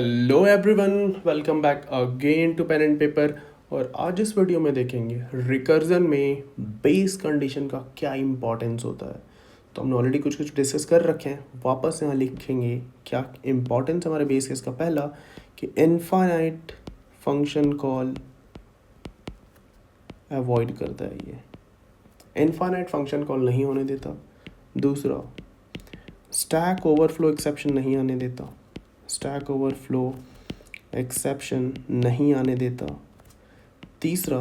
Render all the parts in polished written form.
Hello everyone, welcome back again to pen and paper. और आज इस वीडियो में देखेंगे रिकर्जन में बेस कंडीशन का क्या इंपॉर्टेंस होता है। तो हमने ऑलरेडी कुछ कुछ डिस्कस कर रखे हैं, वापस यहाँ लिखेंगे क्या इंपॉर्टेंस हमारे बेस केस का। पहला कि इनफाइनाइट फंक्शन कॉल अवॉइड करता है, ये इनफाइनाइट फंक्शन कॉल नहीं होने देता। दूसरा, स्टैक ओवरफ्लो एक्सेप्शन नहीं आने देता, स्टैक ओवरफ्लो एक्सेप्शन नहीं आने देता। तीसरा,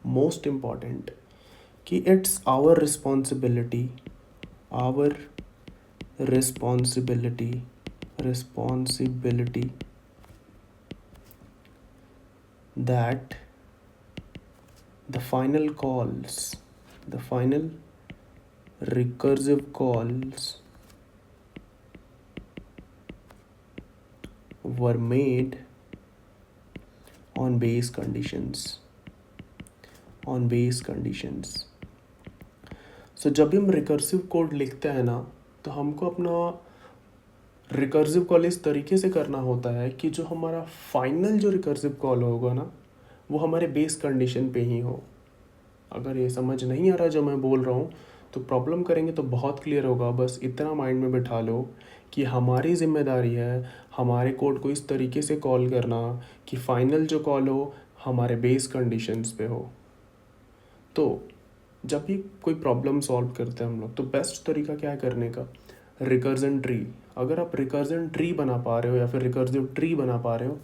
मोस्ट इम्पॉर्टेंट, कि it's our responsibility responsibility that the final recursive calls were made on base conditions. So जब भी हम रिकर्सिव कोड लिखते हैं ना, तो हमको अपना रिकर्सिव कॉल इस तरीके से करना होता है कि जो हमारा फाइनल जो रिकर्सिव कॉल होगा ना, वो हमारे बेस कंडीशन पे ही हो। अगर ये समझ नहीं आ रहा जो मैं बोल रहा हूँ तो प्रॉब्लम करेंगे तो बहुत क्लियर होगा। बस इतना माइंड में बिठा लो कि हमारी जिम्मेदारी है हमारे कोड को इस तरीके से कॉल करना कि फाइनल जो कॉल हो हमारे बेस कंडीशंस पे हो। तो जब भी कोई प्रॉब्लम सॉल्व करते हैं हम लोग, तो बेस्ट तरीका क्या है करने का, रिकर्जन ट्री। अगर आप रिकर्जन ट्री बना पा रहे हो या फिर रिकर्सिव ट्री बना पा रहे हो,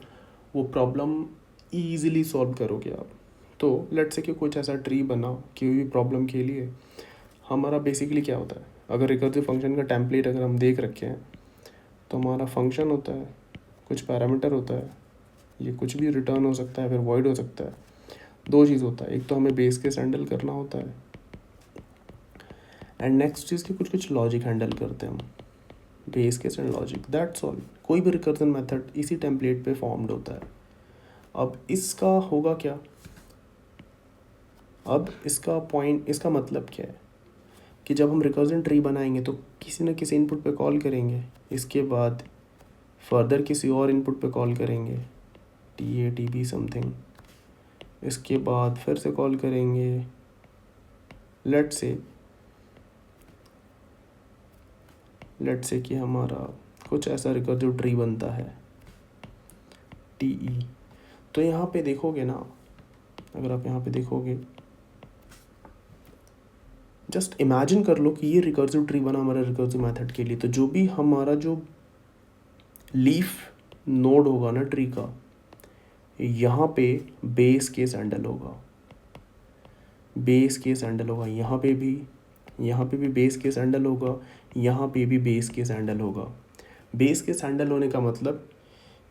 वो प्रॉब्लम ईजिली सॉल्व करोगे आप। तो लेट्स से कि कुछ ऐसा ट्री बना कोई भी प्रॉब्लम के लिए। हमारा बेसिकली क्या होता है, अगर रिकर्सिव फंक्शन का टेम्पलेट अगर हम देख रखे हैं, तो हमारा फंक्शन होता है, कुछ पैरामीटर होता है, ये कुछ भी रिटर्न हो सकता है, फिर वॉइड हो सकता है। दो चीज़ होता है, एक तो हमें बेस केस हैंडल करना होता है, एंड नेक्स्ट चीज़ की कुछ लॉजिक हैंडल करते हैं हम। Base case and logic, that's all. कोई भी रिकर्जन मेथड इसी टेम्पलेट पे फॉर्म्ड होता है। अब इसका होगा क्या, अब इसका मतलब क्या है कि जब हम रिकर्जन ट्री बनाएंगे तो किसी न किसी इनपुट पे कॉल करेंगे, इसके बाद फर्दर किसी और इनपुट पे कॉल करेंगे, TATB समथिंग, इसके बाद फिर से कॉल करेंगे। लेट्स से कि हमारा कुछ ऐसा रिकर्सिव ट्री बनता है TE। तो यहाँ पे देखोगे ना, अगर आप यहाँ पे देखोगे, जस्ट इमेजिन कर लो कि ये रिकर्सिव ट्री बना हमारा रिकर्सिव मेथड के लिए। तो जो भी हमारा जो लीफ नोड होगा ना ट्री का, यहाँ पे बेस केस हैंडल होगा, यहाँ पे भी बेस केस हैंडल होगा, यहाँ पे भी बेस केस हैंडल होगा। बेस केस हैंडल होने का मतलब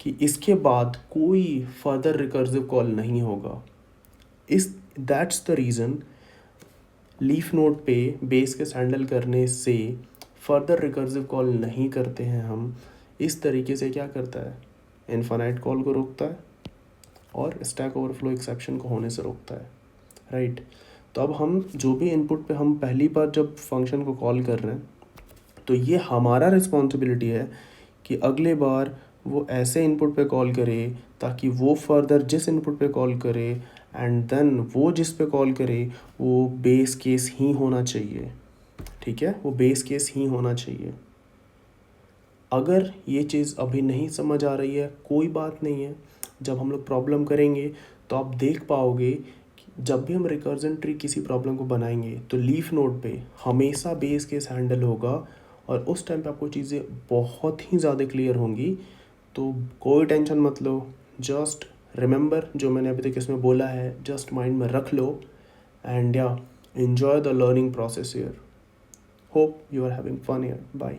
कि इसके बाद कोई फर्दर रिकर्सिव कॉल नहीं होगा। That's the reason leaf node पे बेस केस हैंडल करने से फर्दर रिकर्सिव कॉल नहीं करते हैं हम। इस तरीके से क्या करता है, इनफाइनाइट कॉल को रोकता है और स्टैक ओवरफ्लो एक्सेप्शन को होने से रोकता है, राइट। तो अब हम जो भी इनपुट पे हम पहली बार जब फंक्शन को कॉल कर रहे हैं, तो ये हमारा रिस्पॉन्सिबिलिटी है कि अगले बार वो ऐसे इनपुट पे कॉल करे ताकि वो फर्दर जिस इनपुट पे कॉल करे एंड देन वो जिस पे कॉल करे वो बेस केस ही होना चाहिए, ठीक है, वो बेस केस ही होना चाहिए। अगर ये चीज़ अभी नहीं समझ आ रही है, कोई बात नहीं है, जब हम लोग प्रॉब्लम करेंगे तो आप देख पाओगे कि जब भी हम रिकर्जन ट्री किसी प्रॉब्लम को बनाएंगे तो लीफ नोड पे हमेशा बेस केस हैंडल होगा और उस टाइम पे आपको चीज़ें बहुत ही ज़्यादा क्लियर होंगी। तो कोई टेंशन मत लो, जस्ट रिमेंबर जो मैंने अभी तक इसमें बोला है, जस्ट माइंड में रख लो एंड या enjoy the learning process here. Hope you are having fun here. Bye.